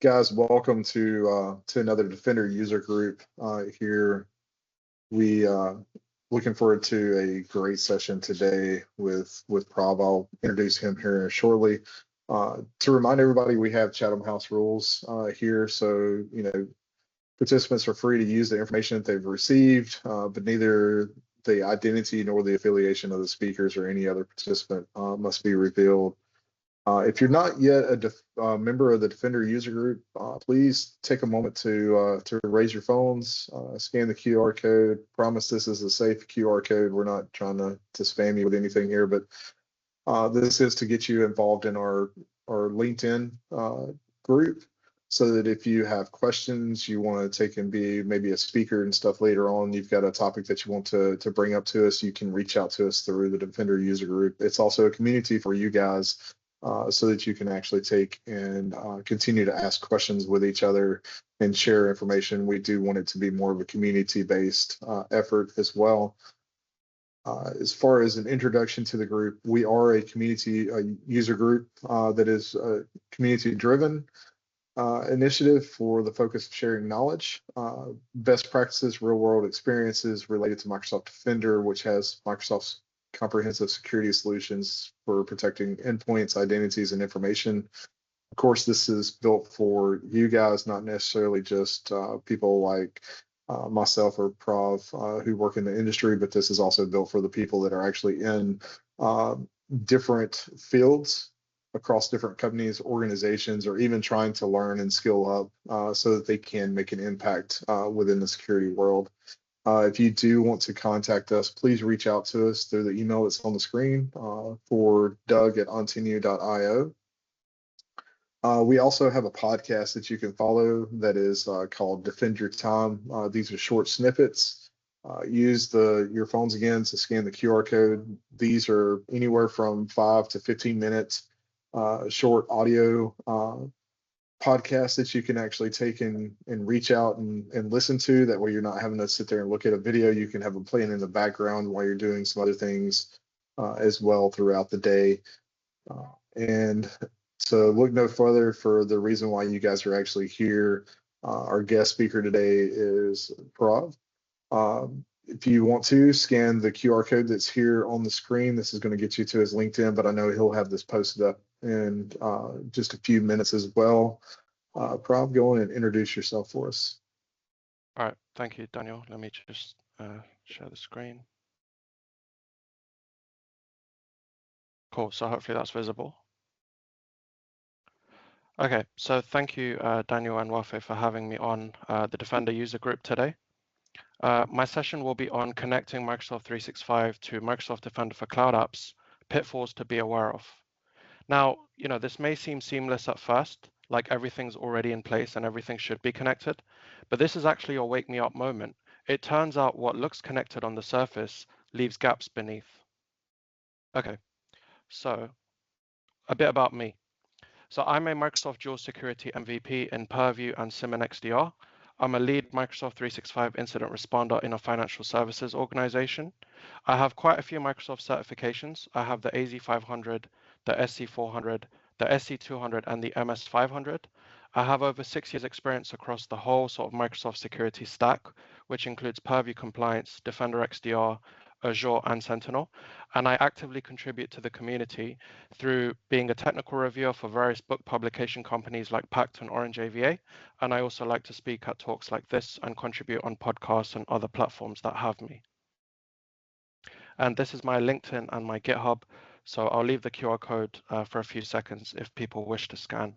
Guys, welcome to another Defender user group here. We looking forward to a great session today with Prav. I'll introduce him here shortly. To remind everybody, we have Chatham House rules here, so participants are free to use the information that they've received, but neither the identity nor the affiliation of the speakers or any other participant must be revealed. If you're not yet a member of the Defender user group, please take a moment to raise your phones, scan the QR code. Promise this is a safe QR code. We're not trying to spam you with anything here, but this is to get you involved in our LinkedIn group, so that if you have questions you want to take and be maybe a speaker and stuff later on, you've got a topic that you want to bring up to us, you can reach out to us through the Defender user group. It's also a community for you guys, so that you can actually take and continue to ask questions with each other and share information. We do want it to be more of a community-based effort as well. As far as an introduction to the group, we are a user group that is a community-driven initiative for the focus of sharing knowledge, best practices, real-world experiences related to Microsoft Defender, which has Microsoft's comprehensive security solutions for protecting endpoints, identities, and information. Of course, this is built for you guys, not necessarily just people like myself or Prav who work in the industry, but this is also built for the people that are actually in different fields across different companies, organizations, or even trying to learn and skill up so that they can make an impact within the security world. If you do want to contact us, please reach out to us through the email that's on the screen for doug@ontenu.io. We also have a podcast that you can follow that is called Defend Your Time. These are short snippets. Use your phones again to scan the QR code. These are anywhere from 5 to 15 minutes short audio podcasts that you can actually take and reach out and listen to. That way you're not having to sit there and look at a video. You can have them playing in the background while you're doing some other things as well throughout the day. And so look no further for the reason why you guys are actually here. Our guest speaker today is Prav. If you want to scan the QR code that's here on the screen, this is going to get you to his LinkedIn, but I know he'll have this posted up in just a few minutes as well. Prav, go on and introduce yourself for us. All right, thank you, Daniel. Let me just share the screen. Cool, so hopefully that's visible. Okay, so thank you, Daniel and Wafe, for having me on the Defender user group today. My session will be on connecting Microsoft 365 to Microsoft Defender for Cloud Apps, pitfalls to be aware of. Now, this may seem seamless at first, like everything's already in place and everything should be connected, but this is actually your wake me up moment. It turns out what looks connected on the surface leaves gaps beneath. Okay, so a bit about me. So I'm a Microsoft Dual Security MVP in Purview and SIEM XDR. I'm a lead Microsoft 365 incident responder in a financial services organization. I have quite a few Microsoft certifications. I have the AZ500, the SC400, the SC200, and the MS500. I have over 6 years experience across the whole sort of Microsoft security stack, which includes Purview Compliance, Defender XDR, Azure, and Sentinel. And I actively contribute to the community through being a technical reviewer for various book publication companies like Pact and Orange AVA. And I also like to speak at talks like this and contribute on podcasts and other platforms that have me. And this is my LinkedIn and my GitHub. So I'll leave the QR code for a few seconds if people wish to scan.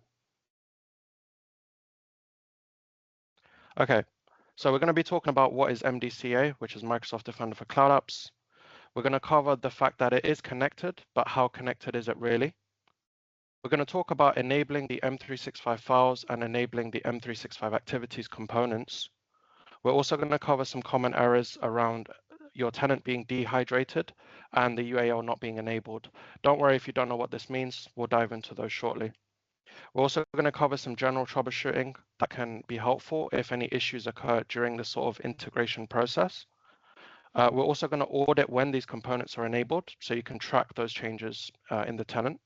Okay, so we're going to be talking about what is MDCA, which is Microsoft Defender for Cloud Apps. We're going to cover the fact that it is connected, but how connected is it really? We're going to talk about enabling the M365 files and enabling the M365 activities components. We're also going to cover some common errors around your tenant being dehydrated and the UAL not being enabled. Don't worry if you don't know what this means. We'll dive into those shortly. We're also going to cover some general troubleshooting that can be helpful if any issues occur during the sort of integration process. We're also going to audit when these components are enabled, so you can track those changes in the tenant.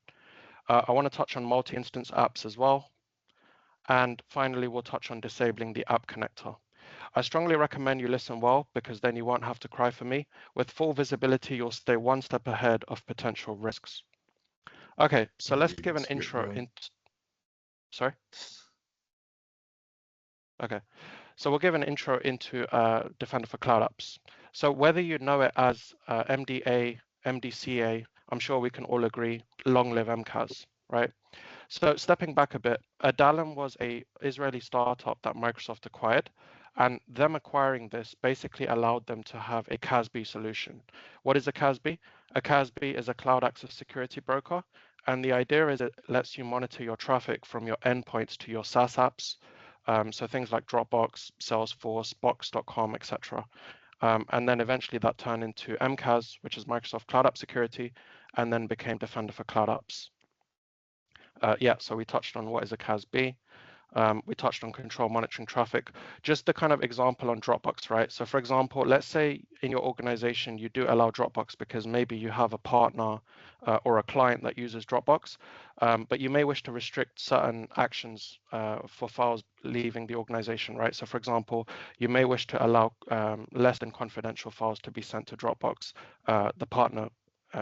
I want to touch on multi-instance apps as well. And finally, we'll touch on disabling the app connector. I strongly recommend you listen well, because then you won't have to cry for me. With full visibility, you'll stay one step ahead of potential risks. Okay, so let's give an intro in. Sorry? Okay, so we'll give an intro into Defender for Cloud Apps. So whether you know it as MDA, MDCA, I'm sure we can all agree, long live MCAS, right? So stepping back a bit, Adalem was a Israeli startup that Microsoft acquired, and them acquiring this basically allowed them to have a CASB solution. What is a CASB? A CASB is a cloud access security broker, and the idea is it lets you monitor your traffic from your endpoints to your SaaS apps, so things like Dropbox, Salesforce, Box.com, etc. And then eventually that turned into MCAS, which is Microsoft Cloud App Security, and then became Defender for Cloud Apps. Yeah, so we touched on what is a CASB. We touched on control monitoring traffic. Just the kind of example on Dropbox, right? So for example, let's say in your organization, you do allow Dropbox because maybe you have a partner or a client that uses Dropbox, but you may wish to restrict certain actions for files leaving the organization, right? So for example, you may wish to allow less than confidential files to be sent to Dropbox, the partner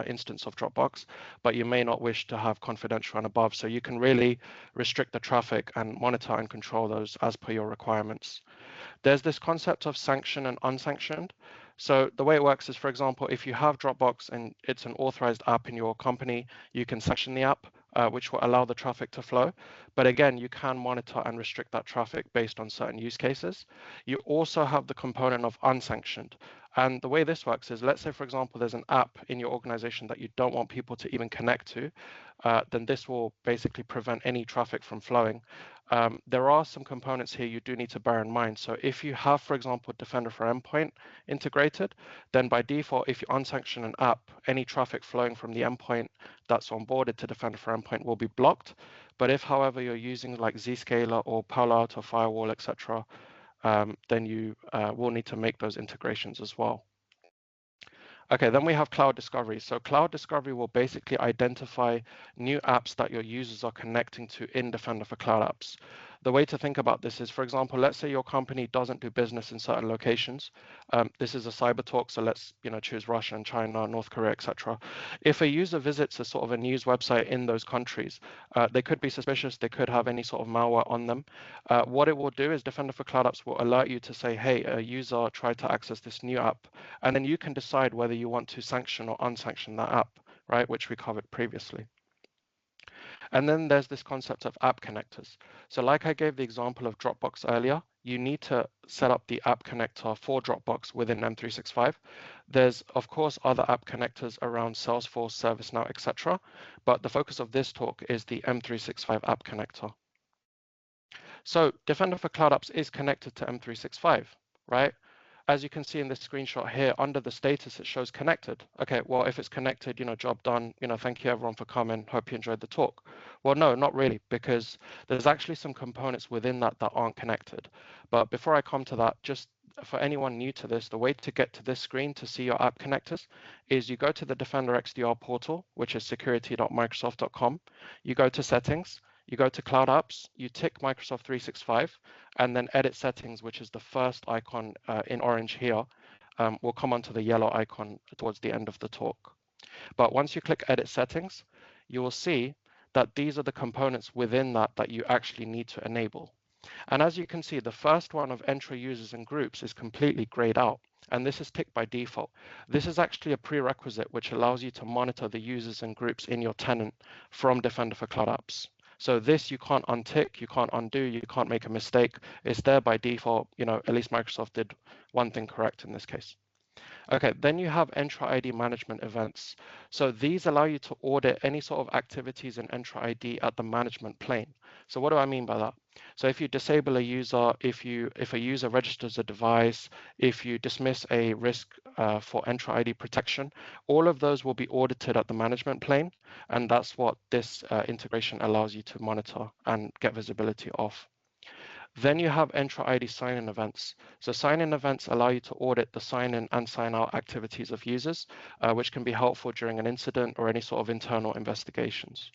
instance of Dropbox, but you may not wish to have confidential and above. So you can really restrict the traffic and monitor and control those as per your requirements. There's this concept of sanctioned and unsanctioned. So the way it works is, for example, if you have Dropbox and it's an authorized app in your company, you can sanction the app, which will allow the traffic to flow. But again, you can monitor and restrict that traffic based on certain use cases. You also have the component of unsanctioned. And the way this works is, let's say, for example, there's an app in your organization that you don't want people to even connect to, then this will basically prevent any traffic from flowing. There are some components here you do need to bear in mind. So if you have, for example, Defender for Endpoint integrated, then by default, if you unsanction an app, any traffic flowing from the endpoint that's onboarded to Defender for Endpoint will be blocked. But if, however, you're using like Zscaler or Palo Alto Firewall, etc., then you will need to make those integrations as well. Okay, then we have Cloud Discovery. So Cloud Discovery will basically identify new apps that your users are connecting to in Defender for Cloud Apps. The way to think about this is, for example, let's say your company doesn't do business in certain locations. This is a cyber talk, so let's choose Russia and China, North Korea, etc. If a user visits a sort of a news website in those countries, they could be suspicious, they could have any sort of malware on them. What it will do is Defender for Cloud Apps will alert you to say, hey, a user tried to access this new app, and then you can decide whether you want to sanction or unsanction that app, right, which we covered previously. And then there's this concept of app connectors. So like I gave the example of Dropbox earlier, you need to set up the app connector for Dropbox within M365. There's, of course, other app connectors around Salesforce, ServiceNow, etc. But the focus of this talk is the M365 app connector. So Defender for Cloud Apps is connected to M365, right? As you can see in this screenshot here, under the status, it shows connected. Okay, well, if it's connected, job done, thank you everyone for coming. Hope you enjoyed the talk. Well, no, not really, because there's actually some components within that aren't connected. But before I come to that, just for anyone new to this, the way to get to this screen to see your app connectors is you go to the Defender XDR portal, which is security.microsoft.com. You go to settings. You go to Cloud Apps, you tick Microsoft 365, and then Edit Settings, which is the first icon in orange here. We'll come onto the yellow icon towards the end of the talk. But once you click Edit Settings, you will see that these are the components within that you actually need to enable. And as you can see, the first one of Enter Users and Groups is completely grayed out, and this is ticked by default. This is actually a prerequisite which allows you to monitor the users and groups in your tenant from Defender for Cloud Apps. So this you can't untick, you can't undo, you can't make a mistake. It's there by default. At least Microsoft did one thing correct in this case. Okay, then you have Entra ID management events. So these allow you to audit any sort of activities in Entra ID at the management plane. So what do I mean by that? So if you disable a user, if a user registers a device, if you dismiss a risk for Entra ID protection, all of those will be audited at the management plane, and that's what this integration allows you to monitor and get visibility of. Then you have Entra ID sign-in events. So sign-in events allow you to audit the sign-in and sign-out activities of users, which can be helpful during an incident or any sort of internal investigations.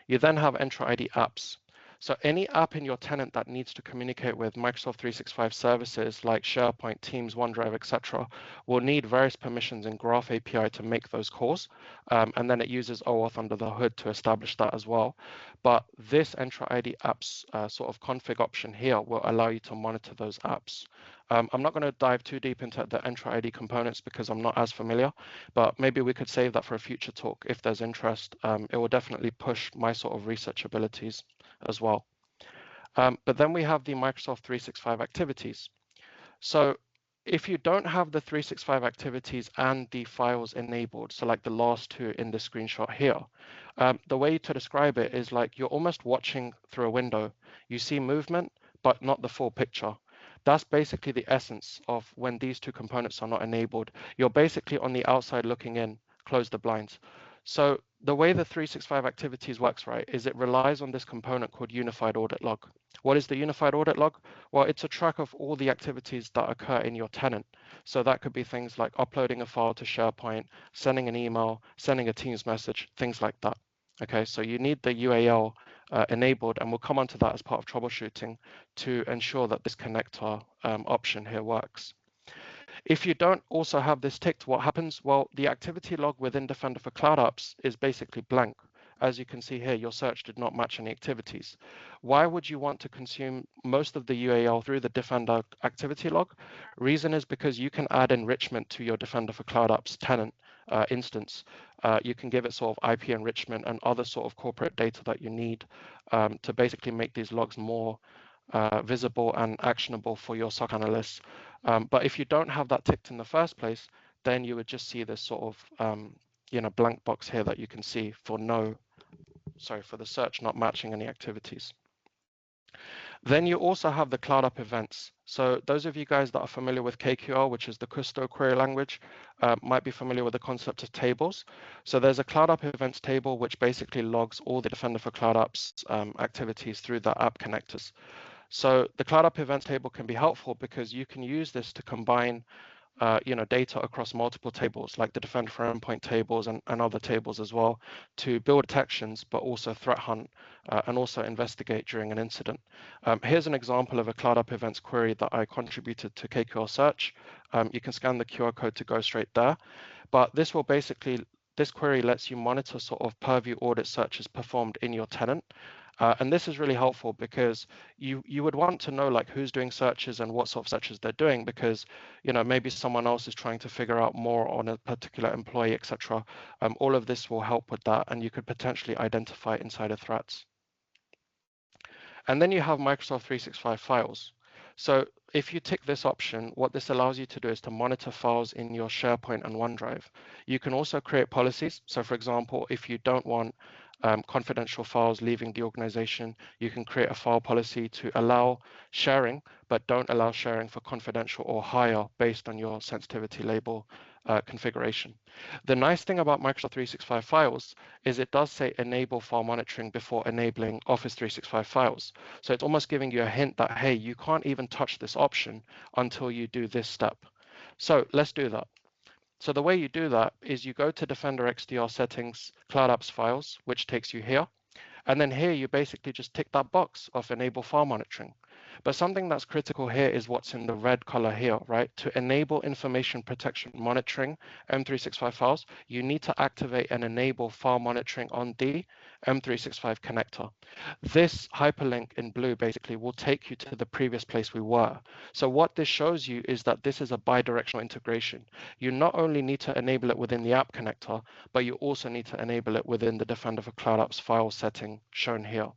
You then have Entra ID apps. So any app in your tenant that needs to communicate with Microsoft 365 services like SharePoint, Teams, OneDrive, etc., will need various permissions in Graph API to make those calls. And then it uses OAuth under the hood to establish that as well. But this Entra ID apps sort of config option here will allow you to monitor those apps. I'm not going to dive too deep into the Entra ID components because I'm not as familiar, but maybe we could save that for a future talk if there's interest. It will definitely push my sort of research abilities as well. But then we have the Microsoft 365 activities. So if you don't have the 365 activities and the files enabled, so like the last two in the screenshot here, the way to describe it is like you're almost watching through a window. You see movement, but not the full picture. That's basically the essence of when these two components are not enabled. You're basically on the outside looking in, close the blinds. So the way the 365 activities works, right, is it relies on this component called unified audit log. What is the unified audit log? Well, it's a track of all the activities that occur in your tenant. So that could be things like uploading a file to SharePoint, sending an email, sending a Teams message, things like that. Okay, so you need the UAL enabled, and we'll come onto that as part of troubleshooting to ensure that this connector option here works. If you don't also have this ticked, what happens? Well, the activity log within Defender for Cloud Apps is basically blank. As you can see here, your search did not match any activities. Why would you want to consume most of the UAL through the Defender activity log? Reason is because you can add enrichment to your Defender for Cloud Apps tenant instance. You can give it sort of IP enrichment and other sort of corporate data that you need to basically make these logs more visible and actionable for your SOC analysts. But if you don't have that ticked in the first place, then you would just see this sort of blank box here that you can see for for the search not matching any activities. Then you also have the Cloud App events. So those of you guys that are familiar with KQL, which is the Custo query language, might be familiar with the concept of tables. So there's a Cloud App events table, which basically logs all the Defender for Cloud Apps activities through the app connectors. So the Cloud App events table can be helpful because you can use this to combine data across multiple tables, like the Defender for Endpoint tables and other tables as well, to build detections, but also threat hunt and also investigate during an incident. Here's an example of a Cloud App events query that I contributed to KQL Search. You can scan the QR code to go straight there, but this query lets you monitor sort of purview audit searches performed in your tenant. And this is really helpful because you would want to know like who's doing searches and what sort of searches they're doing, because maybe someone else is trying to figure out more on a particular employee, etc. All of this will help with that, and you could potentially identify insider threats. And then you have Microsoft 365 files. So if you tick this option, what this allows you to do is to monitor files in your SharePoint and OneDrive. You can also create policies. So for example, if you don't want confidential files leaving the organization, you can create a file policy to allow sharing, but don't allow sharing for confidential or higher based on your sensitivity label configuration. The nice thing about Microsoft 365 files is it does say enable file monitoring before enabling Office 365 files. So it's almost giving you a hint that, hey, you can't even touch this option until you do this step. So let's do that. So the way you do that is you go to Defender XDR settings, Cloud Apps files, which takes you here. And then here you basically just tick that box of enable file monitoring. But something that's critical here is what's in the red color here, right? To enable information protection monitoring M365 files, you need to activate and enable file monitoring on the M365 connector. This hyperlink in blue basically will take you to the previous place we were. So what this shows you is that this is a bidirectional integration. You not only need to enable it within the app connector, but you also need to enable it within the Defender for Cloud Apps file setting shown here.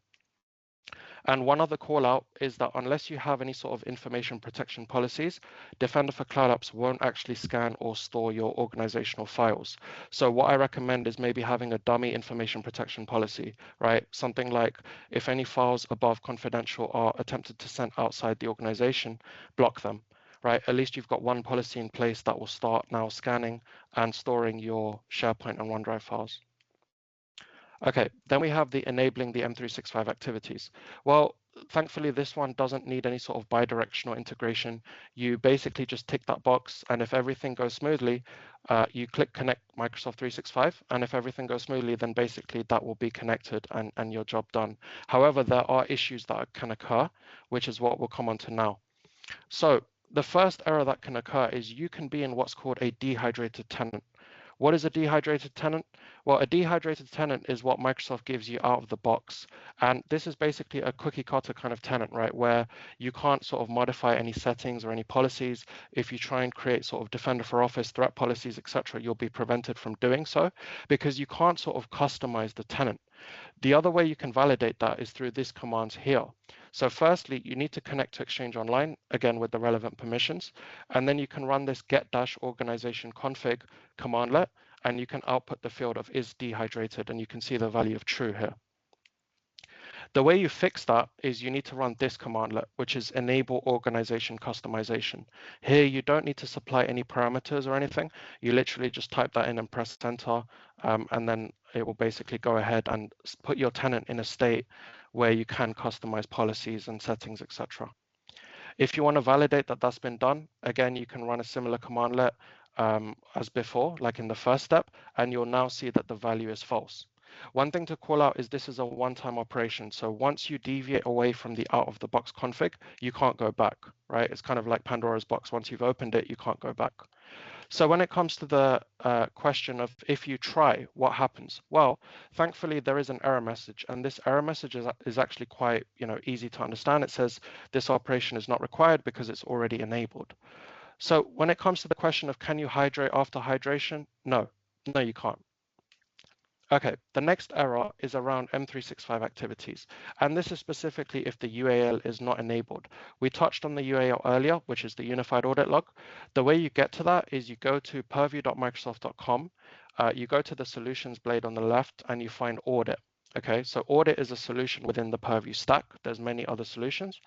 And one other call out is that unless you have any sort of information protection policies, Defender for Cloud Apps won't actually scan or store your organizational files. So what I recommend is maybe having a dummy information protection policy, right? Something like if any files above confidential are attempted to send outside the organization, block them, right? At least you've got one policy in place that will start now scanning and storing your SharePoint and OneDrive files. Okay, then we have the enabling the M365 activities. Well, thankfully, this one doesn't need any sort of bidirectional integration. You basically just tick that box, and if everything goes smoothly, you click Connect Microsoft 365, and if everything goes smoothly, then basically that will be connected and your job done. However, there are issues that can occur, which is what we'll come on to now. So the first error that can occur is you can be in what's called a dehydrated tenant. What is a dehydrated tenant? Well, a dehydrated tenant is what Microsoft gives you out of the box. And this is basically a cookie cutter kind of tenant, right? Where you can't sort of modify any settings or any policies. If you try and create sort of Defender for Office threat policies, etc., you'll be prevented from doing so because you can't sort of customize the tenant. The other way you can validate that is through these commands here. So firstly, you need to connect to Exchange Online, again with the relevant permissions, and then you can run this get-organization config commandlet, and you can output the field of is dehydrated, and you can see the value of true here. The way you fix that is you need to run this commandlet, which is enable organization customization. Here, you don't need to supply any parameters or anything. You literally just type that in and press enter, and then it will basically go ahead and put your tenant in a state where you can customize policies and settings, etc. If you want to validate that that's been done, again, you can run a similar commandlet as before, like in the first step, and you'll now see that the value is false. One thing to call out is this is a one-time operation. So once you deviate away from the out-of-the-box config, you can't go back, right? It's kind of like Pandora's box. Once you've opened it, you can't go back. So when it comes to the question of if you try, what happens? Well, thankfully, there is an error message, and this error message is actually quite easy to understand. It says this operation is not required because it's already enabled. So when it comes to the question of can you hydrate after hydration? No, you can't. Okay, the next error is around M365 activities, and this is specifically if the UAL is not enabled. We touched on the UAL earlier, which is the Unified Audit Log. The way you get to that is you go to purview.microsoft.com, you go to the solutions blade on the left, and you find Audit. Okay, so Audit is a solution within the Purview stack. There's many other solutions,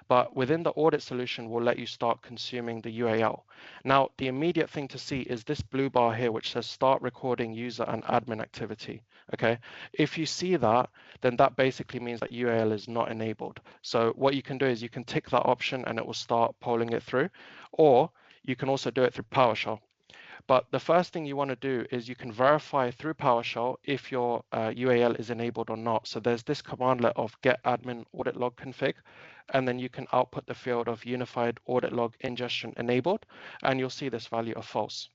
but within the Audit solution will let you start consuming the UAL. Now, the immediate thing to see is this blue bar here, which says start recording user and admin activity. Okay, if you see that, then that basically means that UAL is not enabled. So what you can do is you can tick that option and it will start polling it through, or you can also do it through PowerShell. But the first thing you want to do is you can verify through PowerShell if your UAL is enabled or not. So there's this commandlet of get admin audit log config, and then you can output the field of unified audit log ingestion enabled, and you'll see this value of false.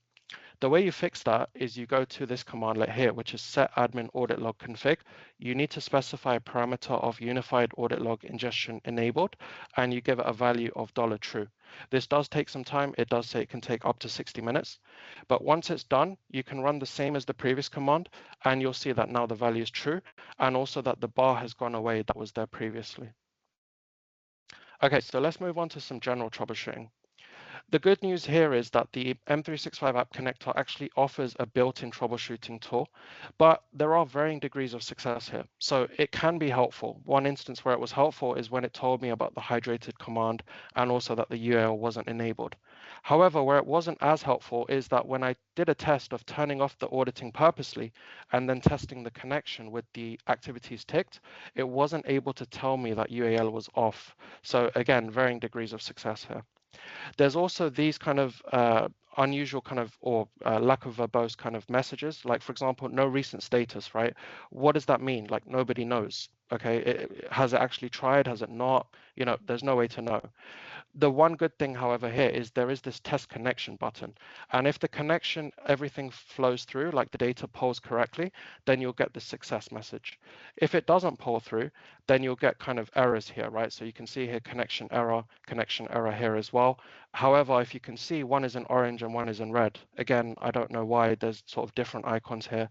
The way you fix that is you go to this commandlet here, which is set admin audit log config. You need to specify a parameter of unified audit log ingestion enabled, and you give it a value of $true. This does take some time. It does say it can take up to 60 minutes. But once it's done, you can run the same as the previous command, and you'll see that now the value is true, and also that the bar has gone away that was there previously. Okay, so let's move on to some general troubleshooting. The good news here is that the M365 App Connector actually offers a built-in troubleshooting tool, but there are varying degrees of success here. So it can be helpful. One instance where it was helpful is when it told me about the hydrated command and also that the URL wasn't enabled. However, where it wasn't as helpful is that when I did a test of turning off the auditing purposely and then testing the connection with the activities ticked, it wasn't able to tell me that UAL was off. So again, varying degrees of success here. There's also these kind of unusual kind of or lack of verbose kind of messages, like for example, no recent status, right? What does that mean? Like nobody knows. Okay, has it actually tried? Has it not? There's no way to know. The one good thing, however, here is there is this test connection button. And if the connection, everything flows through, like the data polls correctly, then you'll get the success message. If it doesn't poll through, then you'll get kind of errors here, right? So you can see here connection error here as well. However, if you can see one is in orange and one is in red. Again, I don't know why there's sort of different icons here.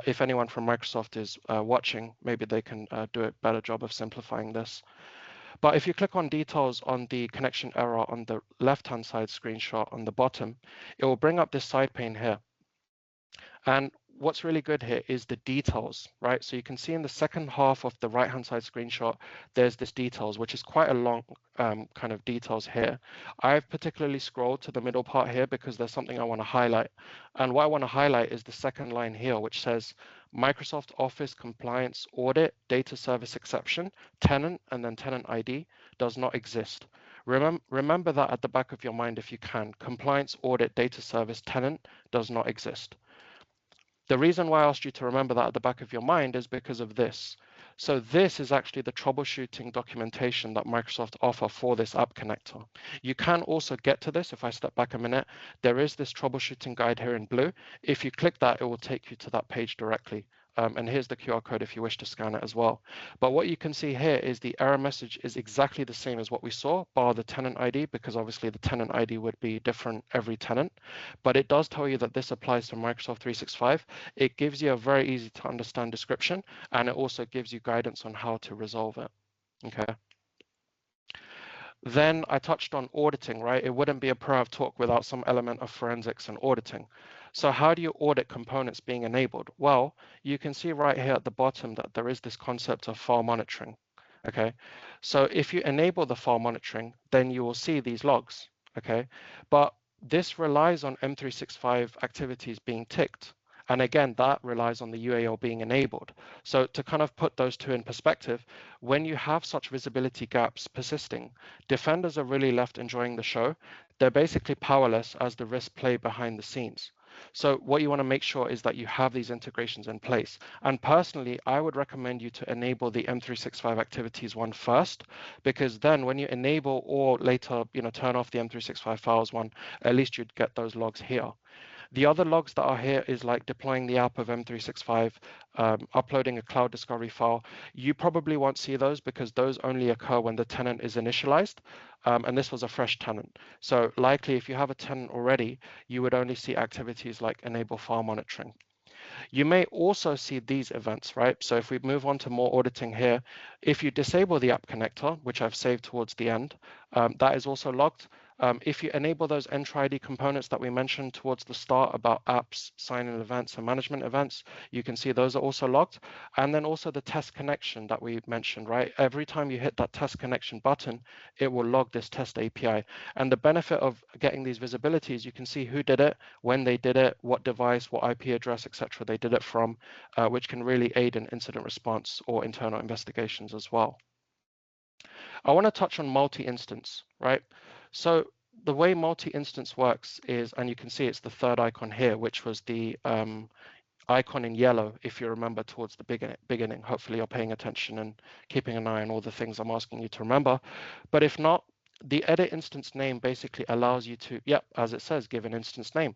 If anyone from Microsoft is watching, maybe they can do a better job of simplifying this. But if you click on details on the connection error on the left-hand side screenshot on the bottom, it will bring up this side pane here. And what's really good here is the details, right? So you can see in the second half of the right-hand side screenshot, there's this details, which is quite a long kind of details here. I've particularly scrolled to the middle part here because there's something I want to highlight. And what I want to highlight is the second line here, which says Microsoft Office compliance audit data service exception, tenant, and then tenant ID does not exist. Remember that at the back of your mind if you can. Compliance audit data service tenant does not exist. The reason why I asked you to remember that at the back of your mind is because of this. So this is actually the troubleshooting documentation that Microsoft offer for this app connector. You can also get to this. If I step back a minute, there is this troubleshooting guide here in blue. If you click that, it will take you to that page directly. And here's the QR code if you wish to scan it as well. But what you can see here is the error message is exactly the same as what we saw, bar the tenant ID, because obviously the tenant ID would be different every tenant. But it does tell you that this applies to Microsoft 365. It gives you a very easy to understand description, and it also gives you guidance on how to resolve it. Okay. Then I touched on auditing, right? It wouldn't be a Pro talk without some element of forensics and auditing. So how do you audit components being enabled? Well, you can see right here at the bottom that there is this concept of file monitoring. Okay, so if you enable the file monitoring, then you will see these logs. Okay, but this relies on M365 activities being ticked. And again, that relies on the UAL being enabled. So to kind of put those two in perspective, when you have such visibility gaps persisting, defenders are really left enjoying the show. They're basically powerless as the risks play behind the scenes. So what you want to make sure is that you have these integrations in place. And personally, I would recommend you to enable the M365 activities one first, because then when you enable or later, turn off the M365 files one, at least you'd get those logs here. The other logs that are here is like deploying the app of M365, uploading a cloud discovery file. You probably won't see those because those only occur when the tenant is initialized. And this was a fresh tenant. So likely if you have a tenant already, you would only see activities like enable file monitoring. You may also see these events, right? So if we move on to more auditing here, if you disable the app connector, which I've saved towards the end, that is also logged. If you enable those Entra ID components that we mentioned towards the start about apps, sign-in events, and management events, you can see those are also logged. And then also the test connection that we mentioned, right? Every time you hit that test connection button, it will log this test API. And the benefit of getting these visibilities, you can see who did it, when they did it, what device, what IP address, etc. they did it from, which can really aid in incident response or internal investigations as well. I want to touch on multi-instance, right? So the way multi-instance works is, and you can see it's the third icon here, which was the icon in yellow, if you remember towards the beginning. Hopefully you're paying attention and keeping an eye on all the things I'm asking you to remember. But if not, the edit instance name basically allows you to, as it says, give an instance name.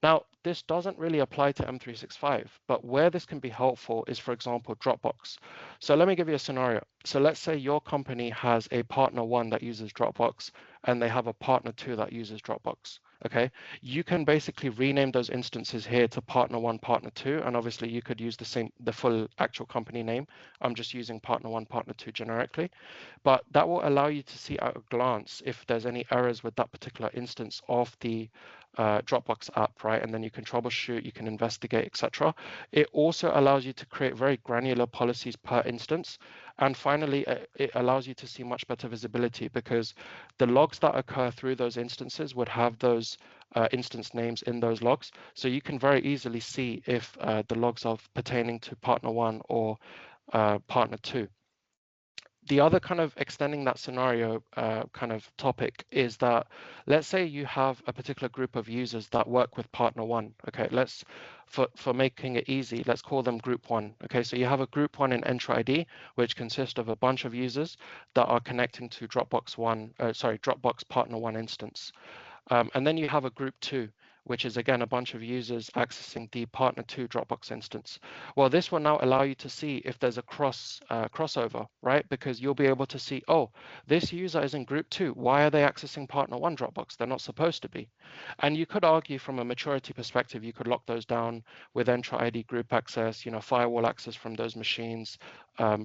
Now, this doesn't really apply to M365, but where this can be helpful is, for example, Dropbox. So let me give you a scenario. So let's say your company has a partner 1 that uses Dropbox, and they have a partner 2 that uses Dropbox. Okay, you can basically rename those instances here to partner 1, partner 2, and obviously you could use the full actual company name. I'm just using partner 1, partner 2 generically, but that will allow you to see at a glance if there's any errors with that particular instance of the Dropbox app, right? And then you can troubleshoot, you can investigate, etc. It also allows you to create very granular policies per instance. And finally, it allows you to see much better visibility because the logs that occur through those instances would have those instance names in those logs. So you can very easily see if the logs are pertaining to partner 1 or partner 2. The other kind of extending that scenario kind of topic is that let's say you have a particular group of users that work with partner 1. Okay, for making it easy, let's call them group 1. Okay, so you have a group 1 in Entra ID, which consists of a bunch of users that are connecting to Dropbox partner 1 instance. And then you have a group 2, which is again a bunch of users accessing the partner 2 Dropbox instance. Well, this will now allow you to see if there's a crossover, right? Because you'll be able to see, oh, this user is in group 2. Why are they accessing partner 1 Dropbox? They're not supposed to be. And you could argue from a maturity perspective, you could lock those down with Entra ID group access, firewall access from those machines,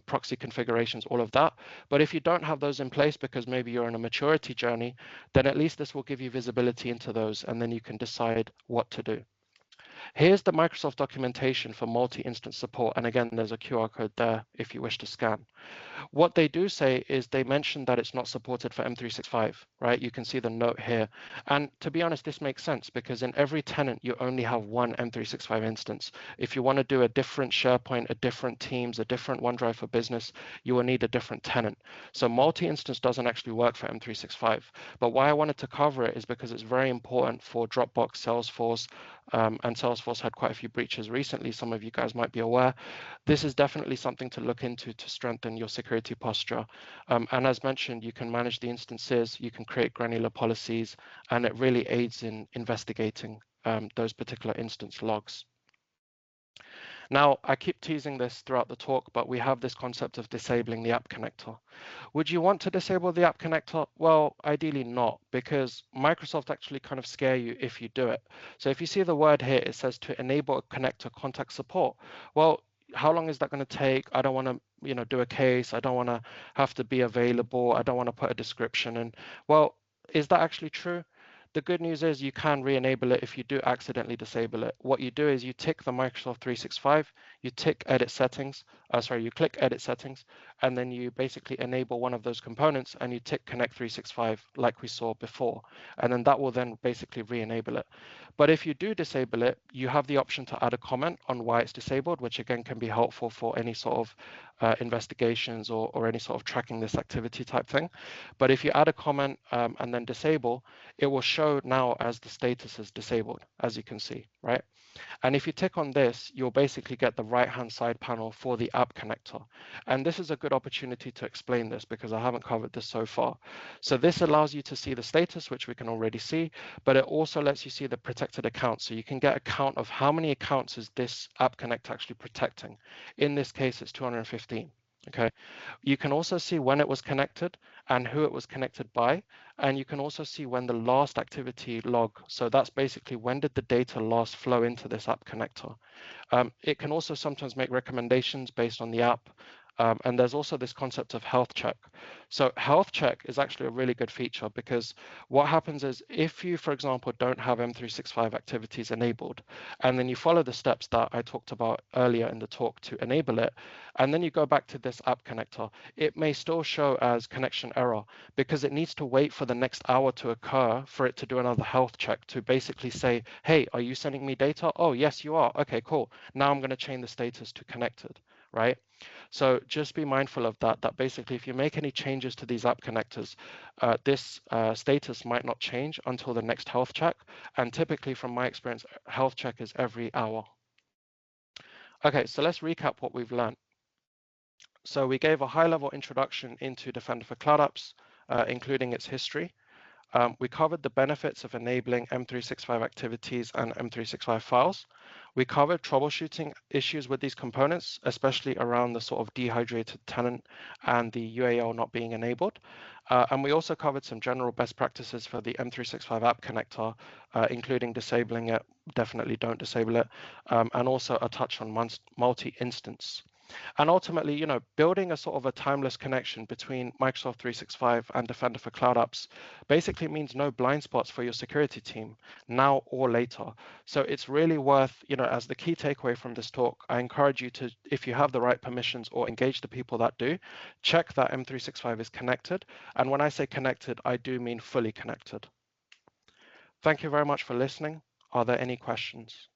proxy configurations, all of that. But if you don't have those in place because maybe you're on a maturity journey, then at least this will give you visibility into those, and then you can decide what to do. Here's the Microsoft documentation for multi-instance support. And again, there's a QR code there if you wish to scan. What they do say is they mention that it's not supported for M365, right? You can see the note here. And to be honest, this makes sense because in every tenant, you only have one M365 instance. If you want to do a different SharePoint, a different Teams, a different OneDrive for Business, you will need a different tenant. So multi-instance doesn't actually work for M365. But why I wanted to cover it is because it's very important for Dropbox, Salesforce, and Salesforce had quite a few breaches recently. Some of you guys might be aware. This is definitely something to look into to strengthen your security posture. And as mentioned, you can manage the instances, you can create granular policies, and it really aids in investigating those particular instance logs. Now, I keep teasing this throughout the talk, but we have this concept of disabling the app connector. Would you want to disable the app connector? Well, ideally not, because Microsoft actually kind of scare you if you do it. So if you see the word here, it says to enable a connector contact support. Well, how long is that going to take? I don't want to, do a case. I don't want to have to be available. I don't want to put a description in. Well, is that actually true? The good news is you can re-enable it if you do accidentally disable it. What you do is you tick the Microsoft 365, you tick edit settings, you click edit settings, and then you basically enable one of those components and you tick connect 365 like we saw before. And then that will then basically re-enable it. But if you do disable it, you have the option to add a comment on why it's disabled, which again can be helpful for any sort of investigations or any sort of tracking this activity type thing. But if you add a comment and then disable, it will show now as the status is disabled, as you can see, right? And if you tick on this, you'll basically get the right-hand side panel for the app connector. And this is a good opportunity to explain this because I haven't covered this so far. So this allows you to see the status, which we can already see, but it also lets you see the protected accounts. So you can get a count of how many accounts is this app connector actually protecting. In this case, it's 215. Okay, you can also see when it was connected and who it was connected by, and you can also see when the last activity log. So that's basically when did the data last flow into this app connector. It can also sometimes make recommendations based on the app. And there's also this concept of health check. So health check is actually a really good feature because what happens is if you, for example, don't have M365 activities enabled, and then you follow the steps that I talked about earlier in the talk to enable it, and then you go back to this app connector, it may still show as connection error because it needs to wait for the next hour to occur for it to do another health check to basically say, hey, are you sending me data? Oh, yes, you are. Okay, cool. Now I'm going to change the status to connected, right? So just be mindful of that basically if you make any changes to these app connectors, this status might not change until the next health check. And typically from my experience, health check is every hour. Okay, so let's recap what we've learned. So we gave a high-level introduction into Defender for Cloud Apps, including its history. We covered the benefits of enabling M365 activities and M365 files. We covered troubleshooting issues with these components, especially around the sort of dehydrated tenant and the UAL not being enabled. And we also covered some general best practices for the M365 app connector, including disabling it, definitely don't disable it, and also a touch on multi-instance. And ultimately, building a sort of a timeless connection between Microsoft 365 and Defender for Cloud Apps basically means no blind spots for your security team now or later. So it's really worth, as the key takeaway from this talk, I encourage you to, if you have the right permissions or engage the people that do, check that M365 is connected. And when I say connected, I do mean fully connected. Thank you very much for listening. Are there any questions?